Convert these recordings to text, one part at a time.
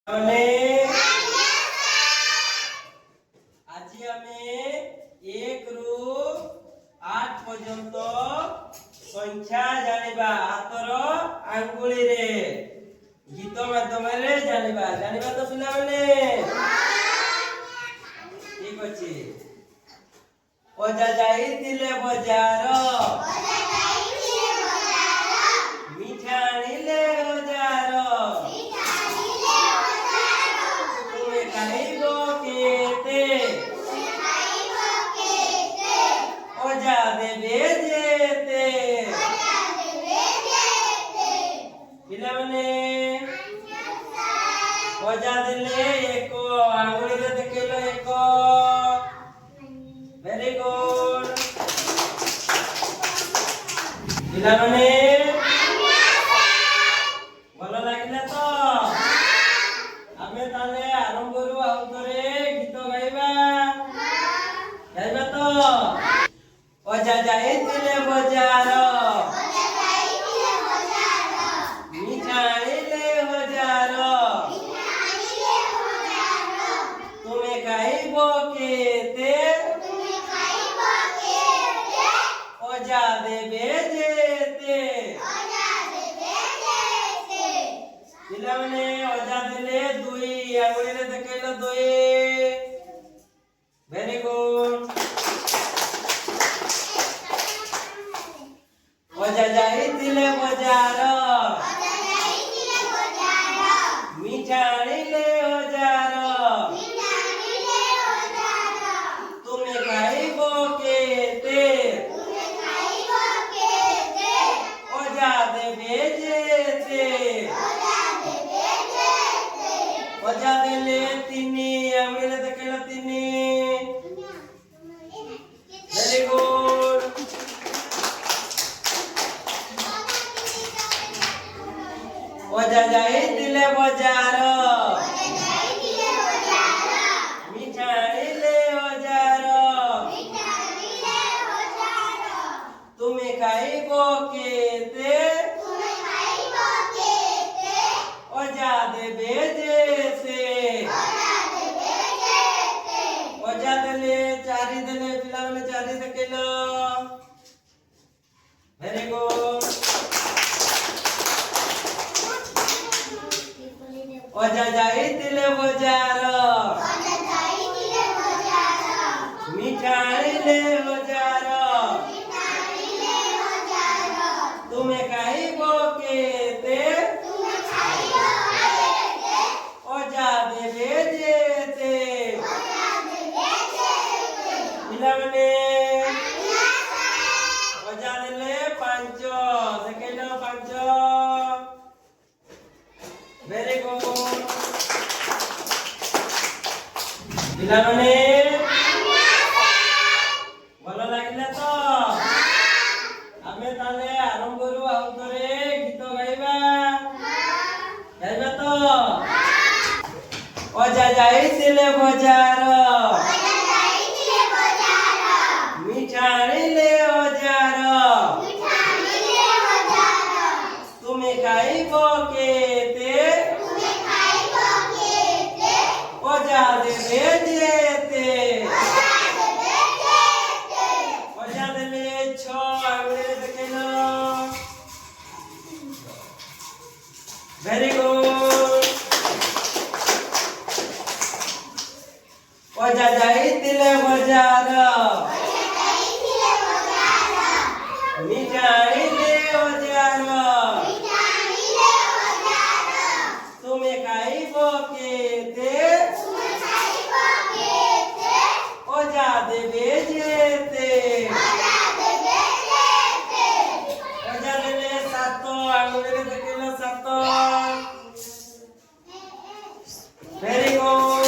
মানে আজি আমি 1 ରୁ 8 পর্যন্ত সংখ্যা জানিবা হাতর আঙ্গুলি রে গীত মাধ্যমে জানিবা তো পিলা মানে ঠিক আছে। অজা যাইতিলে বজার মিঠা আনিলে অজার তুমি খাইব কেতে অজা দেবে যেতে পিলা মানে অজা দেলে এক আঙ্গুলি রে দেখাইলো এক ভেরি গুড পিলা মানে ভালো লাগিলা তো আমি তাহলে আরম্ভରୁ ଆଉ ଥରେ ଗୀତ ଗାଇବା ତ ଅଜା ଯାଇଥିଲେ ବଜାର ମିଠା ଆଣିଲେ ହଜାର ତୁମେ ଖାଇବ କେତେ ଅଜା ଦେବେ ଯେତେ ପିଲାମାନେ ଅଜା ଦେଲେ 2 ଆଙ୍ଗୁଳିରେ ଦେଖେଇଲ 2 ଭେରି ଗୁଡ୍। ଅଜା ଯାଇଥିଲେ ବଜାର ମିଠା ଆଣିଲେ ହଜାର ତୁମେ ଖାଇବ କେତେ ଅଜା ଦେବେ ଯେତେ অজা দিলে 3 আঙ্গুলিরে দেখাইলো 3 ভেরি গুড। অজা যাইতিলে বজার মিঠা আনিলে হଜାର তুমি খাইব কেতে অজা দেবে যেতে অজা দেলে 4 দেলে পিলাମାନେ 4 দেখাইলো ভেরি গুড। অজা যাইতিলে বজার মিঠা আনিলে হଜାର তুমি খাইব কেতে অজা দেবে যেতে পিলাମାନେ অজা দেলে 5 দেখাইলো 5 ভেরি গুড। পিলাମାନେ ଭଲ ଲାଗିଲା ତ ଆମେ ତାହେଲେ ଆରମ୍ଭରୁ ଆଉ ଥରେ ଗୀତ ଗାଇବା ତ ଅଜା ଯାଇଥିଲେ ବଜାର ମିଠା ଆଣିଲେ ହଜାର ତୁମେ ଖାଇବ କେତେ ଅଜା ଦେବେ ଯେତେ ଅଜା ଦେଲେ 6 ଆଙ୍ଗୁଳିରେ ଦେଖେଇଲ ଭେରି ଗୁଡ୍। ଅଜା ଯାଇଥିଲେ ବଜାର ମିଠା ଆଣିଲେ ହଜାର ତୁମେ ଖାଇବ କେତେ ଅଜା ଦେବେ ଯେତେ ଅଜା ଦେଲେ 7 ଆଙ୍ଗୁଳିରେ ଦେଖେଇଲ 7 ଭେରି ଗୁଡ୍।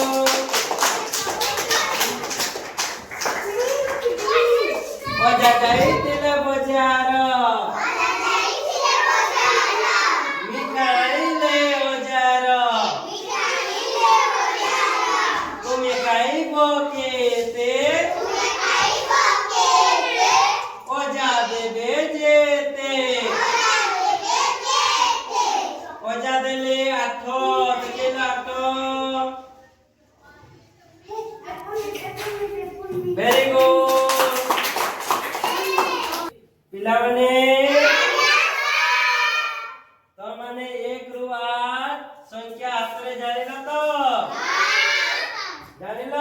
অজা যাইতিলে বজার মিঠা আনিলে হଜାର ଭେରି ଗୁଡ୍। ପିଲାମାନେ ତମମାନେ 1 ରୁ 8 ସଂଖ୍ୟା ହାତରେ ଜାଣିଲ ତ? ଜାଣିଲ?